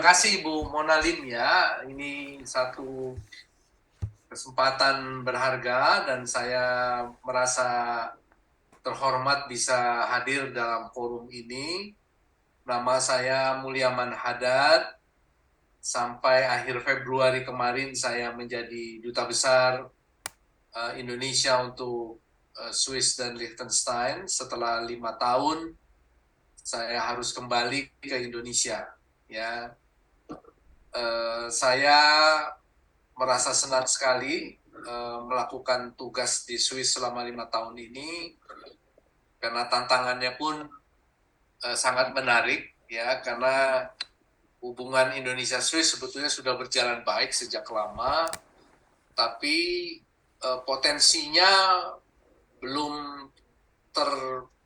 kasih Bu Mona Lim ya. Ini satu kesempatan berharga dan saya merasa terhormat bisa hadir dalam forum ini. Nama saya Mulyaman Hadad. Sampai akhir Februari kemarin saya menjadi Duta Besar Indonesia untuk Swiss dan Liechtenstein. Setelah 5 tahun saya harus kembali ke Indonesia. Ya, saya merasa senang sekali melakukan tugas di Swiss selama 5 tahun ini karena tantangannya pun sangat menarik ya, karena hubungan Indonesia-Swiss sebetulnya sudah berjalan baik sejak lama, tapi potensinya belum terpoles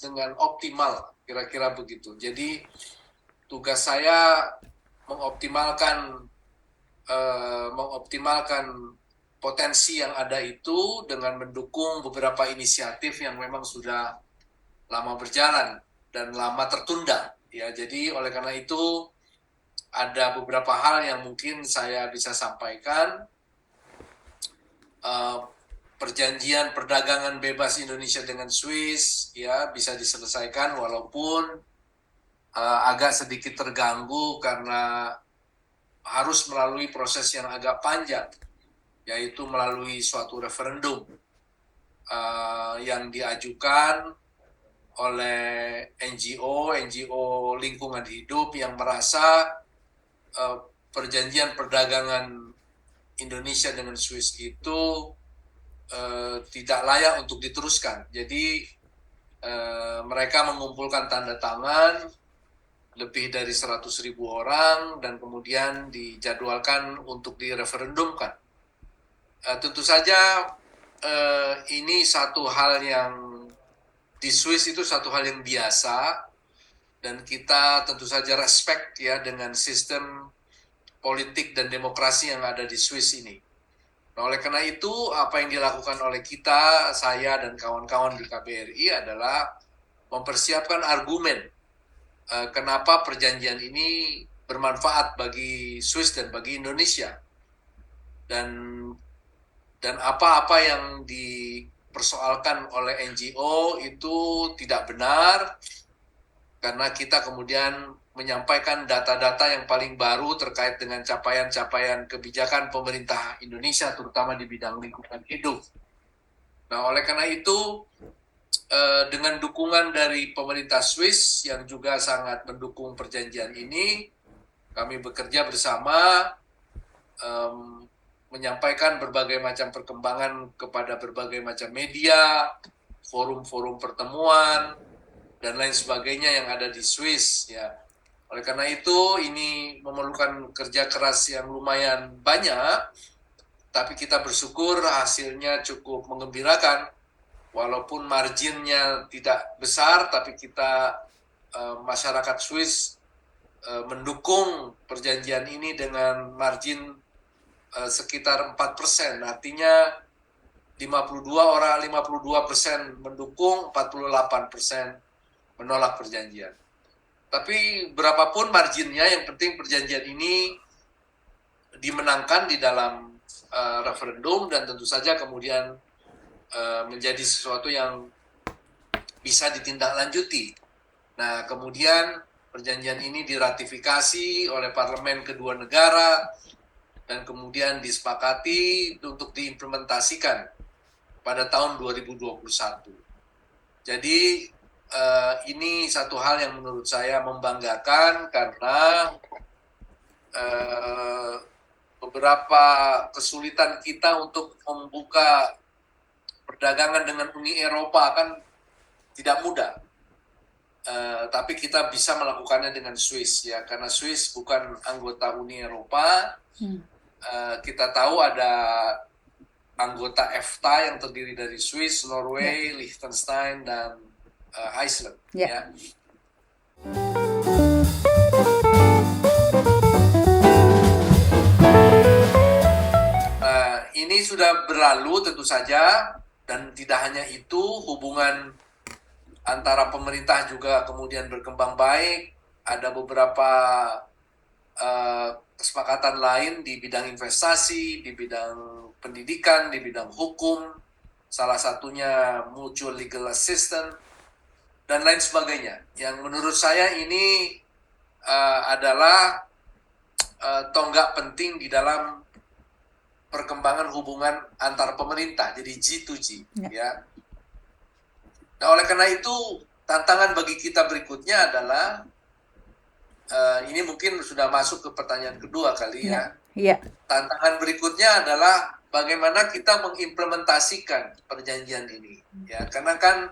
dengan optimal, kira-kira begitu. Jadi tugas saya mengoptimalkan potensi yang ada itu dengan mendukung beberapa inisiatif yang memang sudah lama berjalan dan lama tertunda. Ya, jadi oleh karena itu ada beberapa hal yang mungkin saya bisa sampaikan. Perjanjian perdagangan bebas Indonesia dengan Swiss ya bisa diselesaikan walaupun agak sedikit terganggu karena harus melalui proses yang agak panjang, yaitu melalui suatu referendum yang diajukan oleh NGO lingkungan hidup yang merasa perjanjian perdagangan Indonesia dengan Swiss itu tidak layak untuk diteruskan. Jadi mereka mengumpulkan tanda tangan lebih dari 100.000 orang dan kemudian dijadwalkan untuk direferendumkan. Tentu saja ini satu hal yang di Swiss itu satu hal yang biasa dan kita tentu saja respect ya dengan sistem politik dan demokrasi yang ada di Swiss ini. Nah, oleh karena itu apa yang dilakukan oleh kita, saya dan kawan-kawan di KBRI adalah mempersiapkan argumen kenapa perjanjian ini bermanfaat bagi Swiss dan bagi Indonesia, dan apa-apa yang dipersoalkan oleh NGO itu tidak benar karena kita kemudian menyampaikan data-data yang paling baru terkait dengan capaian-capaian kebijakan pemerintah Indonesia terutama di bidang lingkungan hidup. Nah, oleh karena itu dengan dukungan dari pemerintah Swiss yang juga sangat mendukung perjanjian ini, kami bekerja bersama menyampaikan berbagai macam perkembangan kepada berbagai macam media, forum-forum pertemuan, dan lain sebagainya yang ada di Swiss. Ya. Oleh karena itu, ini memerlukan kerja keras yang lumayan banyak, tapi kita bersyukur hasilnya cukup menggembirakan. Walaupun marginnya tidak besar, tapi kita masyarakat Swiss mendukung perjanjian ini dengan margin sekitar 4%. Artinya 52% mendukung, 48% menolak perjanjian. Tapi berapapun marginnya, yang penting perjanjian ini dimenangkan di dalam referendum dan tentu saja kemudian menjadi sesuatu yang bisa ditindaklanjuti. Nah, kemudian perjanjian ini diratifikasi oleh parlemen kedua negara dan kemudian disepakati untuk diimplementasikan pada tahun 2021. Jadi ini satu hal yang menurut saya membanggakan karena beberapa kesulitan kita untuk membuka perdagangan dengan Uni Eropa kan tidak mudah, tapi kita bisa melakukannya dengan Swiss ya, karena Swiss bukan anggota Uni Eropa. Kita tahu ada anggota EFTA yang terdiri dari Swiss, Norway, Liechtenstein, dan Iceland. Ya. Ini sudah berlalu tentu saja. Dan tidak hanya itu, hubungan antara pemerintah juga kemudian berkembang baik. ada beberapa kesepakatan lain di bidang investasi, di bidang pendidikan, di bidang hukum, salah satunya mutual legal assistance, dan lain sebagainya. Yang menurut saya ini adalah tonggak penting di dalam perkembangan hubungan antar pemerintah, jadi G2G. Ya. Nah, oleh karena itu, tantangan bagi kita berikutnya adalah, ini mungkin sudah masuk ke pertanyaan kedua kali ya. Tantangan berikutnya adalah bagaimana kita mengimplementasikan perjanjian ini. Ya, karena kan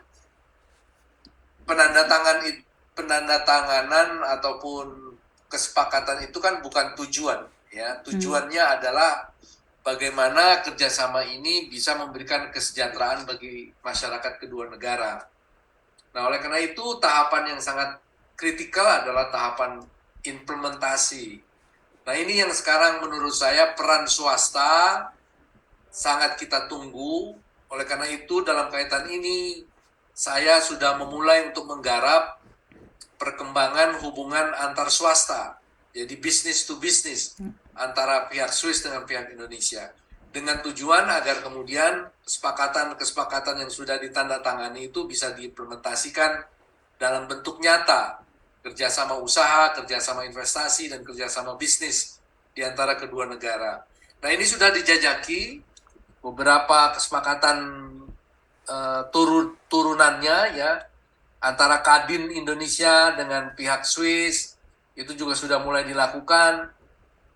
penandatanganan ataupun kesepakatan itu kan bukan tujuan. Ya, tujuannya adalah bagaimana kerjasama ini bisa memberikan kesejahteraan bagi masyarakat kedua negara. Nah, oleh karena itu tahapan yang sangat kritikal adalah tahapan implementasi. Nah, ini yang sekarang menurut saya peran swasta sangat kita tunggu. Oleh karena itu dalam kaitan ini saya sudah memulai untuk menggarap perkembangan hubungan antar swasta. Jadi business to business antara pihak Swiss dengan pihak Indonesia. Dengan tujuan agar kemudian kesepakatan-kesepakatan yang sudah ditandatangani itu bisa diimplementasikan dalam bentuk nyata. Kerjasama usaha, kerjasama investasi, dan kerjasama bisnis di antara kedua negara. Nah, ini sudah dijajaki beberapa kesepakatan turunannya ya, antara Kadin Indonesia dengan pihak Swiss, itu juga sudah mulai dilakukan.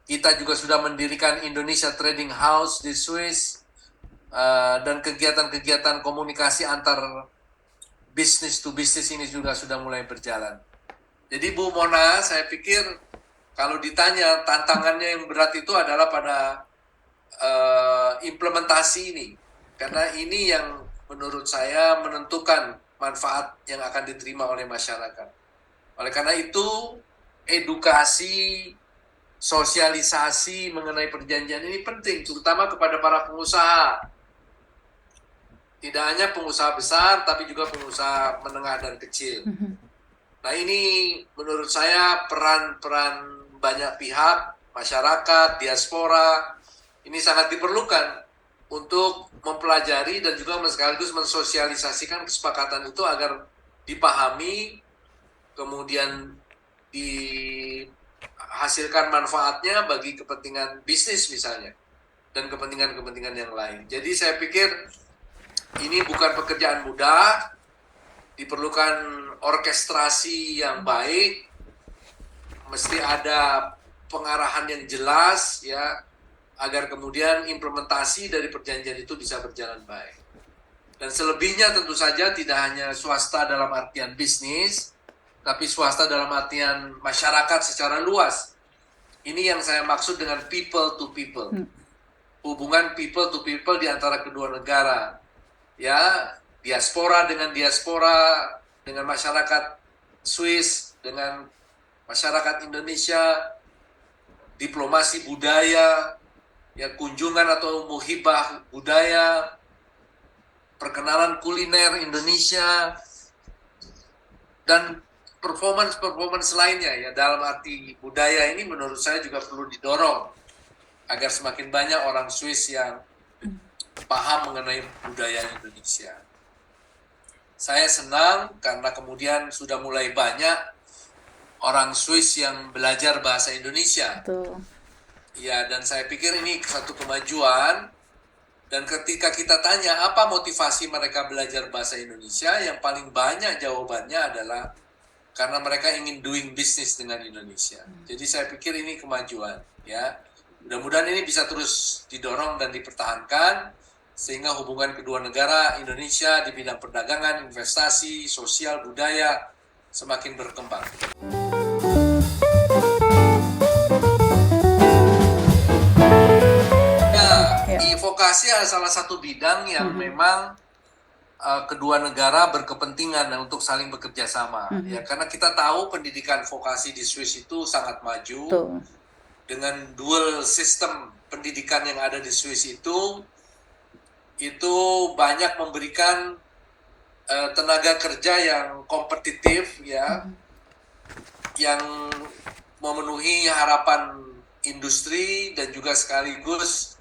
Kita juga sudah mendirikan Indonesia Trading House di Swiss, dan kegiatan-kegiatan komunikasi antar bisnis to bisnis ini juga sudah mulai berjalan. Jadi Bu Mona, saya pikir kalau ditanya tantangannya yang berat itu adalah pada implementasi ini. Karena ini yang menurut saya menentukan manfaat yang akan diterima oleh masyarakat. Oleh karena itu, edukasi, sosialisasi mengenai perjanjian ini penting, terutama kepada para pengusaha. Tidak hanya pengusaha besar, tapi juga pengusaha menengah dan kecil. Nah, ini menurut saya peran banyak pihak, masyarakat, diaspora, ini sangat diperlukan untuk mempelajari dan juga sekaligus mensosialisasikan kesepakatan itu agar dipahami, kemudian dihasilkan manfaatnya bagi kepentingan bisnis misalnya, dan kepentingan-kepentingan yang lain. Jadi saya pikir ini bukan pekerjaan mudah, diperlukan orkestrasi yang baik, mesti ada pengarahan yang jelas ya, agar kemudian implementasi dari perjanjian itu bisa berjalan baik. Dan selebihnya tentu saja tidak hanya swasta dalam artian bisnis, tapi swasta dalam artian masyarakat secara luas. Ini yang saya maksud dengan people to people. Hubungan people to people di antara kedua negara. Ya, diaspora dengan diaspora, dengan masyarakat Swiss, dengan masyarakat Indonesia, diplomasi budaya, ya, kunjungan atau muhibah budaya, perkenalan kuliner Indonesia, dan performance lainnya ya, dalam arti budaya ini menurut saya juga perlu didorong agar semakin banyak orang Swiss yang paham mengenai budaya Indonesia. Saya senang karena kemudian sudah mulai banyak orang Swiss yang belajar bahasa Indonesia. Betul. Ya, dan saya pikir ini satu kemajuan. Dan ketika kita tanya apa motivasi mereka belajar bahasa Indonesia, yang paling banyak jawabannya adalah karena mereka ingin doing business dengan Indonesia. Jadi saya pikir ini kemajuan. Ya, mudah-mudahan ini bisa terus didorong dan dipertahankan, sehingga hubungan kedua negara Indonesia di bidang perdagangan, investasi, sosial, budaya semakin berkembang. Vokasi adalah salah satu bidang yang memang kedua negara berkepentingan untuk saling bekerja sama. Ya, karena kita tahu pendidikan vokasi di Swiss itu sangat maju. Dengan dual sistem pendidikan yang ada di Swiss itu banyak memberikan tenaga kerja yang kompetitif ya, yang memenuhi harapan industri dan juga sekaligus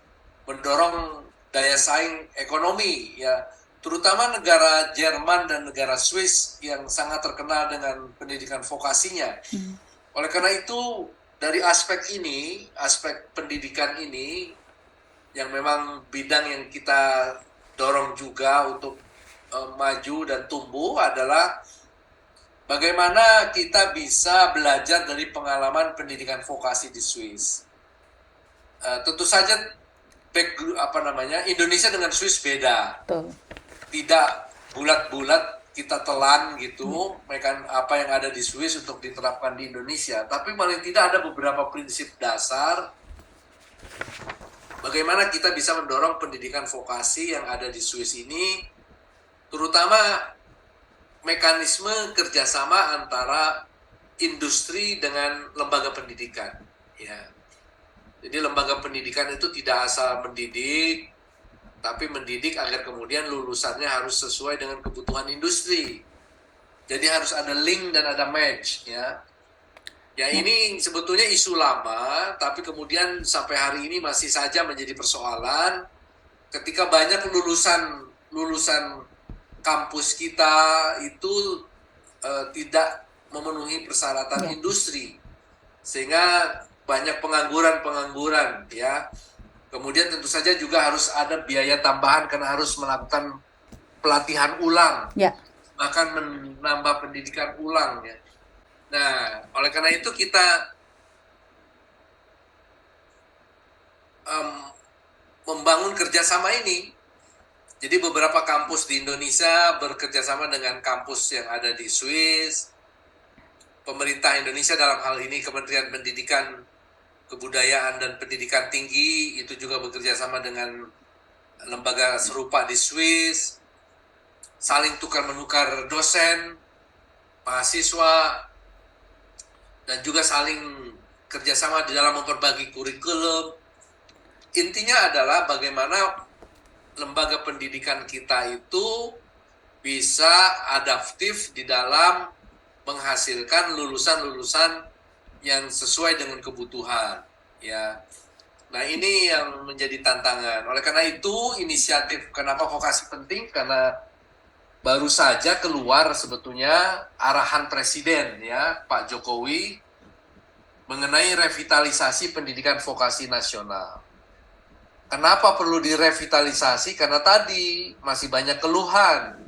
mendorong daya saing ekonomi ya, terutama negara Jerman dan negara Swiss yang sangat terkenal dengan pendidikan vokasinya. Oleh karena itu dari aspek ini, aspek pendidikan ini yang memang bidang yang kita dorong juga untuk maju dan tumbuh adalah bagaimana kita bisa belajar dari pengalaman pendidikan vokasi di Swiss. Tentu saja Indonesia dengan Swiss beda. Betul. Tidak bulat-bulat kita telan gitu, mereka apa yang ada di Swiss untuk diterapkan di Indonesia. Tapi paling tidak ada beberapa prinsip dasar bagaimana kita bisa mendorong pendidikan vokasi yang ada di Swiss ini, terutama mekanisme kerjasama antara industri dengan lembaga pendidikan. Ya. Jadi lembaga pendidikan itu tidak asal mendidik, tapi mendidik agar kemudian lulusannya harus sesuai dengan kebutuhan industri. Jadi harus ada link dan ada match, ya. Ya ini sebetulnya isu lama, tapi kemudian sampai hari ini masih saja menjadi persoalan ketika banyak lulusan kampus kita itu tidak memenuhi persyaratan industri, sehingga banyak pengangguran ya. Kemudian tentu saja juga harus ada biaya tambahan karena harus melakukan pelatihan ulang, bahkan menambah pendidikan ulang ya. Nah, oleh karena itu kita membangun kerjasama ini. Jadi beberapa kampus di Indonesia bekerjasama dengan kampus yang ada di Swiss. Pemerintah Indonesia dalam hal ini Kementerian Pendidikan, Kebudayaan dan Pendidikan Tinggi itu juga bekerjasama dengan lembaga serupa di Swiss. Saling tukar-menukar dosen, mahasiswa, dan juga saling kerjasama di dalam memperbagi kurikulum. Intinya adalah bagaimana lembaga pendidikan kita itu bisa adaptif di dalam menghasilkan lulusan-lulusan yang sesuai dengan kebutuhan, ya. Nah ini yang menjadi tantangan. Oleh karena itu inisiatif, kenapa vokasi penting? Karena baru saja keluar sebetulnya arahan Presiden ya Pak Jokowi mengenai revitalisasi pendidikan vokasi nasional. Kenapa perlu direvitalisasi? Karena tadi masih banyak keluhan,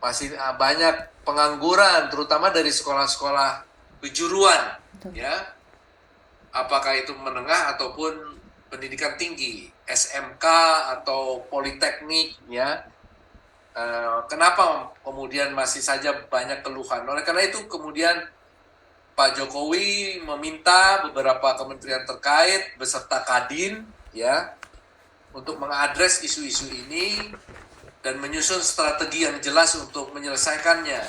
masih banyak pengangguran, terutama dari sekolah-sekolah kejuruan, ya. Apakah itu menengah ataupun pendidikan tinggi, SMK atau politeknik, ya. Kenapa kemudian masih saja banyak keluhan? Oleh karena itu kemudian Pak Jokowi meminta beberapa kementerian terkait beserta Kadin, ya, untuk mengadres isu-isu ini dan menyusun strategi yang jelas untuk menyelesaikannya.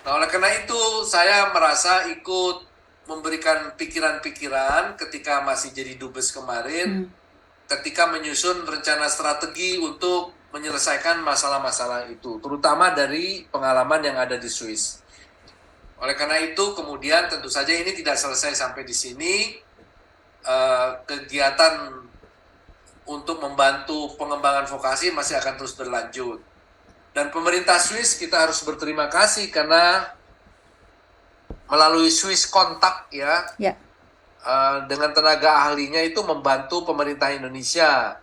Nah, oleh karena itu saya merasa ikut memberikan pikiran-pikiran ketika masih jadi dubes kemarin, ketika menyusun rencana strategi untuk menyelesaikan masalah-masalah itu, terutama dari pengalaman yang ada di Swiss. Oleh karena itu kemudian tentu saja ini tidak selesai sampai di sini. Kegiatan untuk membantu pengembangan vokasi masih akan terus berlanjut. Dan pemerintah Swiss kita harus berterima kasih karena melalui Swiss Contact ya. Dengan tenaga ahlinya itu membantu pemerintah Indonesia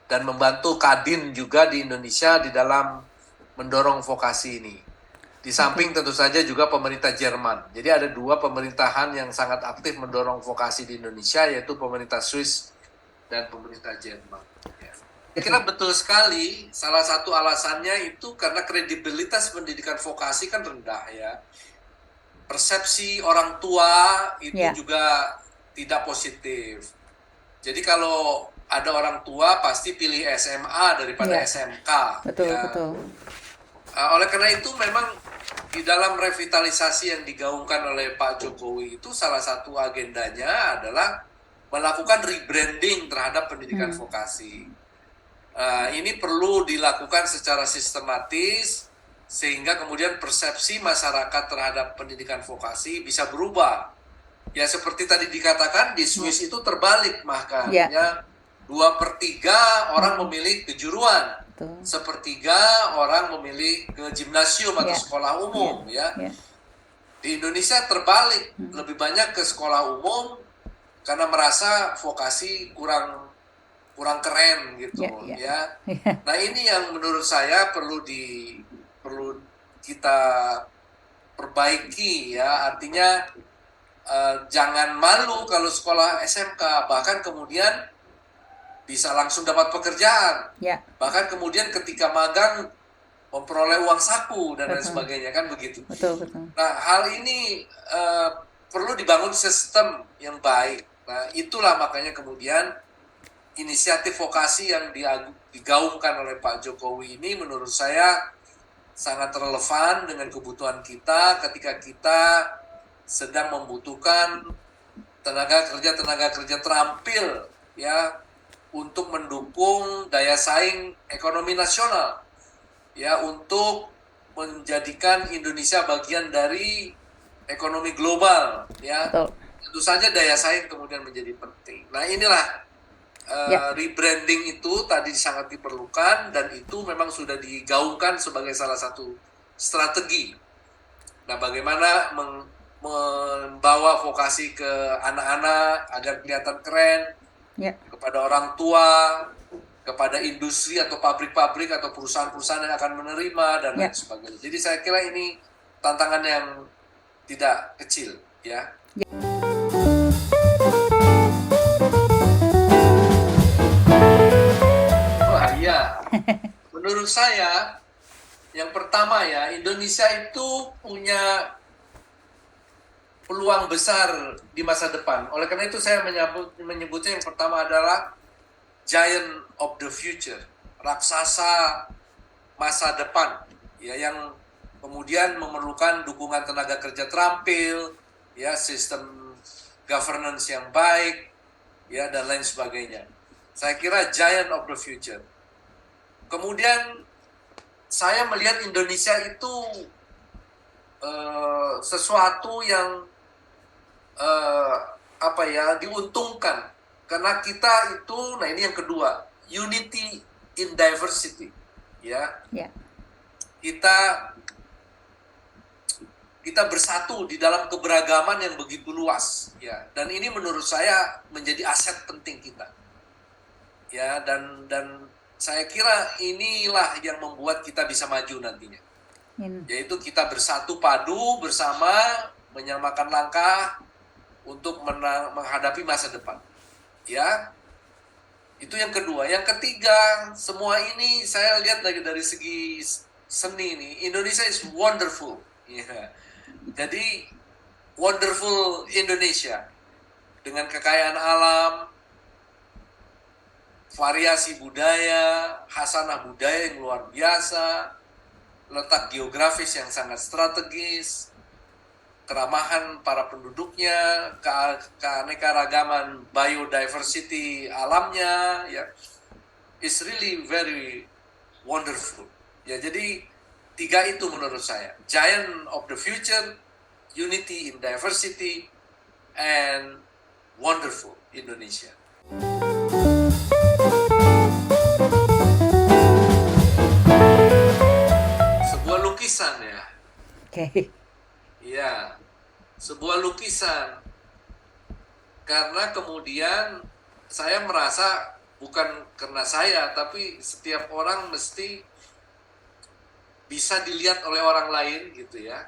dan membantu Kadin juga di Indonesia di dalam mendorong vokasi ini. Di samping tentu saja juga pemerintah Jerman. Jadi ada dua pemerintahan yang sangat aktif mendorong vokasi di Indonesia, yaitu pemerintah Swiss dan pemerintah Jerman. Ya. Saya kira betul sekali, salah satu alasannya itu karena kredibilitas pendidikan vokasi kan rendah ya. Persepsi orang tua itu juga tidak positif. Jadi kalau ada orang tua pasti pilih SMA daripada SMK. Betul, ya. betul. Oleh karena itu memang di dalam revitalisasi yang digaungkan oleh Pak Jokowi itu salah satu agendanya adalah melakukan rebranding terhadap pendidikan vokasi. Ini perlu dilakukan secara sistematis sehingga kemudian persepsi masyarakat terhadap pendidikan vokasi bisa berubah. Ya seperti tadi dikatakan di Swiss itu terbalik bahkan Ya. ya 2/3 orang memilih kejuruan, Betul. 1/3 orang memilih ke gimnasium atau Ya. sekolah umum ya. Ya. Di Indonesia terbalik, lebih banyak ke sekolah umum karena merasa vokasi kurang keren gitu Ya. ya. Nah ini yang menurut saya perlu kita perbaiki ya, artinya jangan malu kalau sekolah SMK, bahkan kemudian bisa langsung dapat pekerjaan, Ya. bahkan kemudian ketika magang memperoleh uang saku dan lain Betul. sebagainya kan begitu. Betul. Nah hal ini perlu dibangun sistem yang baik. Nah itulah makanya kemudian inisiatif vokasi yang digaungkan oleh Pak Jokowi ini menurut saya sangat relevan dengan kebutuhan kita ketika kita sedang membutuhkan tenaga kerja terampil ya untuk mendukung daya saing ekonomi nasional ya, untuk menjadikan Indonesia bagian dari ekonomi global ya. Betul. Tentu saja daya saing kemudian menjadi penting. Nah inilah rebranding itu tadi sangat diperlukan dan itu memang sudah digaungkan sebagai salah satu strategi. Nah bagaimana membawa vokasi ke anak-anak agar kelihatan keren, kepada orang tua, kepada industri atau pabrik-pabrik atau perusahaan-perusahaan yang akan menerima dan lain sebagainya. Jadi saya kira ini tantangan yang tidak kecil ya. Wah iya, menurut saya yang pertama ya, Indonesia itu punya peluang besar di masa depan. Oleh karena itu saya menyebutnya yang pertama adalah giant of the future, raksasa masa depan, ya, yang kemudian memerlukan dukungan tenaga kerja terampil, ya, sistem governance yang baik, ya, dan lain sebagainya. Saya kira giant of the future. Kemudian saya melihat Indonesia itu sesuatu yang diuntungkan karena kita itu, nah ini yang kedua, unity in diversity, ya. Kita bersatu di dalam keberagaman yang begitu luas, ya. Dan ini menurut saya menjadi aset penting kita, ya. Dan saya kira inilah yang membuat kita bisa maju nantinya, yaitu kita bersatu padu bersama, menyamakan langkah untuk menghadapi masa depan, ya. Itu yang kedua. Yang ketiga, semua ini saya lihat dari segi seni ini, Indonesia is wonderful, ya. Jadi wonderful Indonesia dengan kekayaan alam, variasi budaya, khasanah budaya yang luar biasa, letak geografis yang sangat strategis, keramahan para penduduknya, keanekaragaman biodiversity alamnya, ya, is really very wonderful. Ya, jadi tiga itu menurut saya, giant of the future, unity in diversity, and wonderful Indonesia. Sebuah lukisan ya. Iya, sebuah lukisan. Karena kemudian saya merasa, bukan karena saya, tapi setiap orang mesti bisa dilihat oleh orang lain gitu ya.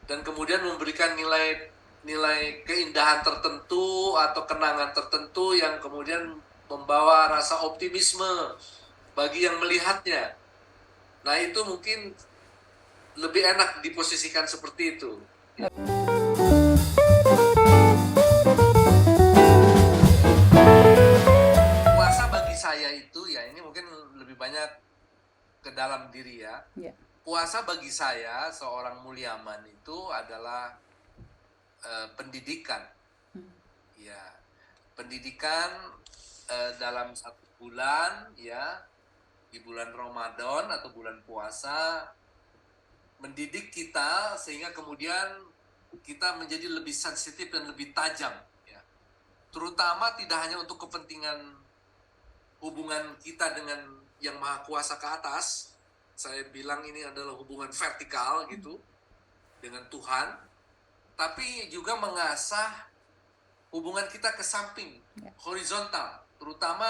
Dan kemudian memberikan nilai keindahan tertentu atau kenangan tertentu yang kemudian membawa rasa optimisme bagi yang melihatnya. Nah itu mungkin lebih enak diposisikan seperti itu. Puasa bagi saya itu ya, ini mungkin lebih banyak ke dalam diri ya. Puasa bagi saya seorang Mulyaman itu adalah pendidikan. Ya, pendidikan dalam satu bulan ya, di bulan Ramadan atau bulan puasa, mendidik kita sehingga kemudian kita menjadi lebih sensitif dan lebih tajam, ya. Terutama tidak hanya untuk kepentingan hubungan kita dengan yang Maha Kuasa ke atas. Saya bilang ini adalah hubungan vertikal gitu dengan Tuhan, tapi juga mengasah hubungan kita ke samping, horizontal, terutama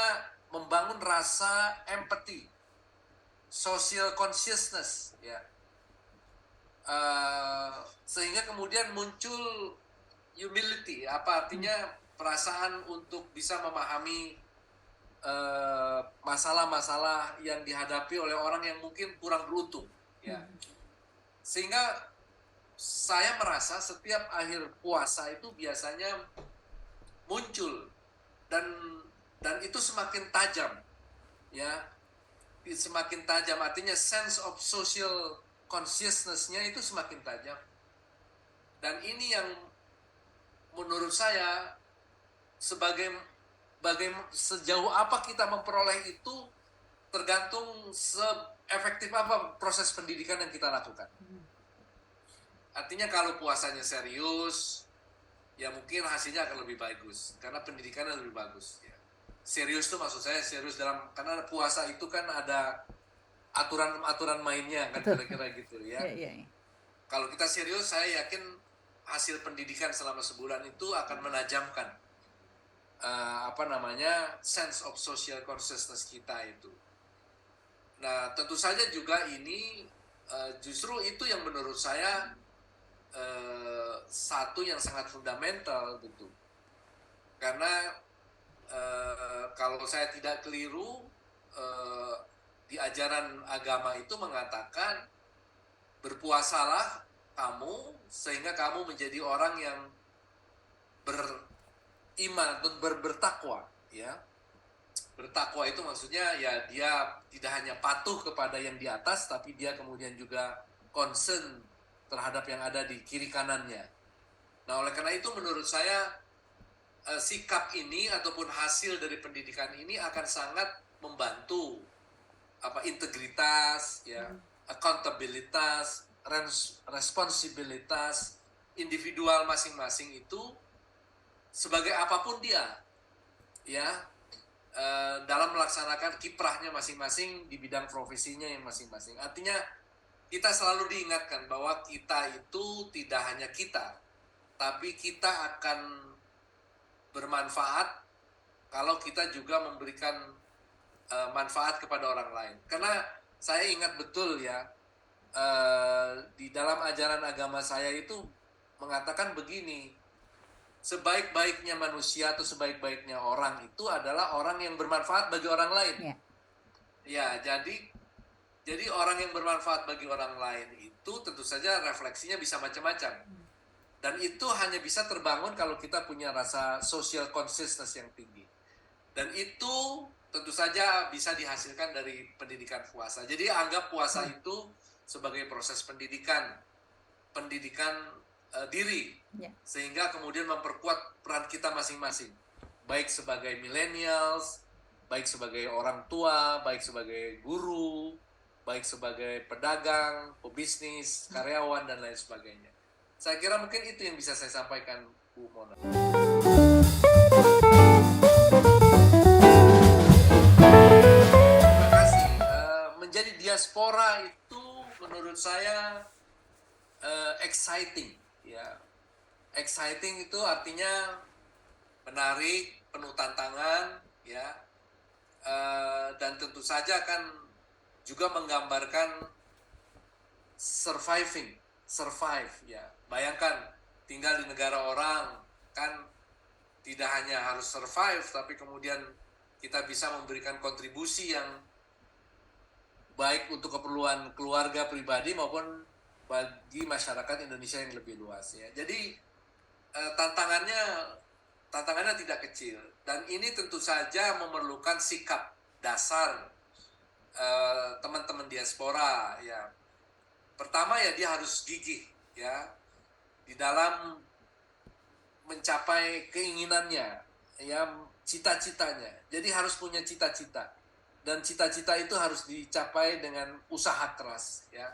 membangun rasa empati, social consciousness, ya. Sehingga kemudian muncul humility, apa artinya perasaan untuk bisa memahami masalah-masalah yang dihadapi oleh orang yang mungkin kurang beruntung, ya. Sehingga saya merasa setiap akhir puasa itu biasanya muncul dan itu semakin tajam, ya, semakin tajam, artinya sense of social consciousness-nya itu semakin tajam. Dan ini yang menurut saya sejauh apa kita memperoleh itu tergantung seefektif apa proses pendidikan yang kita lakukan. Artinya kalau puasanya serius, ya mungkin hasilnya akan lebih bagus karena pendidikannya lebih bagus, ya. Serius tuh maksud saya serius karena puasa itu kan ada aturan mainnya kan, kira-kira gitu, ya. Kalau kita serius, saya yakin hasil pendidikan selama sebulan itu akan menajamkan sense of social consciousness kita itu. Nah, tentu saja juga ini justru itu yang menurut saya satu yang sangat fundamental gitu. Karena kalau saya tidak keliru, di ajaran agama itu mengatakan berpuasalah kamu sehingga kamu menjadi orang yang beriman dan bertakwa, ya. Bertakwa itu maksudnya ya dia tidak hanya patuh kepada yang di atas, tapi dia kemudian juga concern terhadap yang ada di kiri kanannya. Nah, oleh karena itu menurut saya sikap ini ataupun hasil dari pendidikan ini akan sangat membantu integritas, ya, accountabilitas, responsibilitas individual masing-masing itu sebagai apapun dia, ya, dalam melaksanakan kiprahnya masing-masing di bidang profesinya yang masing-masing. Artinya kita selalu diingatkan bahwa kita itu tidak hanya kita, tapi kita akan bermanfaat kalau kita juga memberikan manfaat kepada orang lain. Karena saya ingat betul, ya, di dalam ajaran agama saya itu mengatakan begini, sebaik-baiknya manusia atau sebaik-baiknya orang itu adalah orang yang bermanfaat bagi orang lain. Ya, jadi orang yang bermanfaat bagi orang lain itu tentu saja refleksinya bisa macam-macam. Dan itu hanya bisa terbangun kalau kita punya rasa social consciousness yang tinggi. Dan itu tentu saja bisa dihasilkan dari pendidikan puasa. Jadi anggap puasa itu sebagai proses pendidikan diri, sehingga kemudian memperkuat peran kita masing-masing, baik sebagai millennials, baik sebagai orang tua, baik sebagai guru, baik sebagai pedagang, pebisnis, karyawan, dan lain sebagainya. Saya kira mungkin itu yang bisa saya sampaikan, Bu Mona. Terima kasih. Menjadi diaspora itu menurut saya exciting, ya. Exciting itu artinya menarik, penuh tantangan, ya. Dan tentu saja kan juga menggambarkan survive, ya. Bayangkan tinggal di negara orang, kan tidak hanya harus survive, tapi kemudian kita bisa memberikan kontribusi yang baik untuk keperluan keluarga pribadi maupun bagi masyarakat Indonesia yang lebih luas, ya. Jadi tantangannya tidak kecil, dan ini tentu saja memerlukan sikap dasar teman-teman diaspora, ya. Pertama, ya, dia harus gigih, ya, di dalam mencapai keinginannya, ya, cita-citanya. Jadi harus punya cita-cita, dan cita-cita itu harus dicapai dengan usaha keras, ya.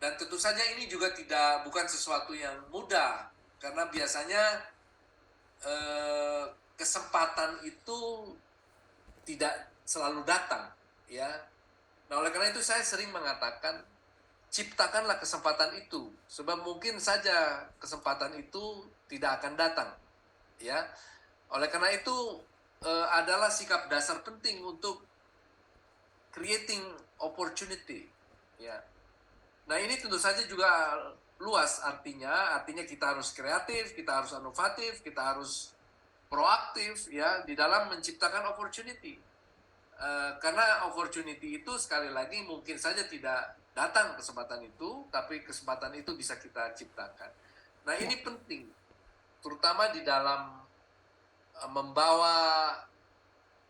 Dan tentu saja ini juga bukan sesuatu yang mudah, karena biasanya kesempatan itu tidak selalu datang, ya. Nah, oleh karena itu saya sering mengatakan, ciptakanlah kesempatan itu, sebab mungkin saja kesempatan itu tidak akan datang, ya. Oleh karena itu adalah sikap dasar penting untuk creating opportunity, ya. Nah, ini tentu saja juga luas artinya kita harus kreatif, kita harus inovatif, kita harus proaktif ya di dalam menciptakan opportunity. Karena opportunity itu sekali lagi mungkin saja tidak datang kesempatan itu, tapi kesempatan itu bisa kita ciptakan. Nah, ini penting, terutama di dalam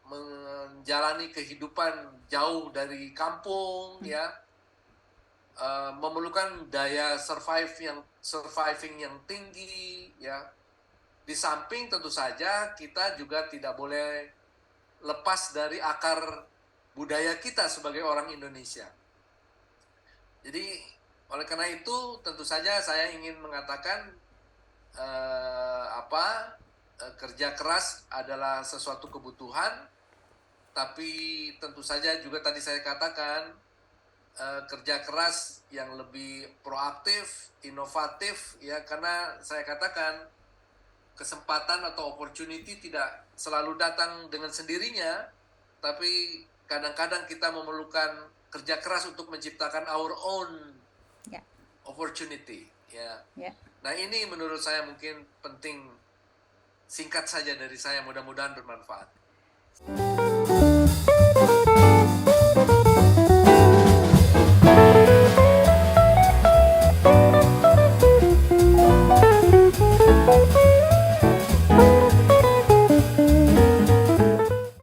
menjalani kehidupan jauh dari kampung, ya, memerlukan daya surviving yang tinggi, ya. Di samping tentu saja kita juga tidak boleh lepas dari akar budaya kita sebagai orang Indonesia. Jadi oleh karena itu tentu saja saya ingin mengatakan kerja keras adalah sesuatu kebutuhan, tapi tentu saja juga tadi saya katakan kerja keras yang lebih proaktif, inovatif, ya, karena saya katakan kesempatan atau opportunity tidak selalu datang dengan sendirinya, tapi kadang-kadang kita memerlukan kerja keras untuk menciptakan our own opportunity, ya. Nah, ini menurut saya mungkin penting. Singkat saja dari saya, mudah-mudahan bermanfaat.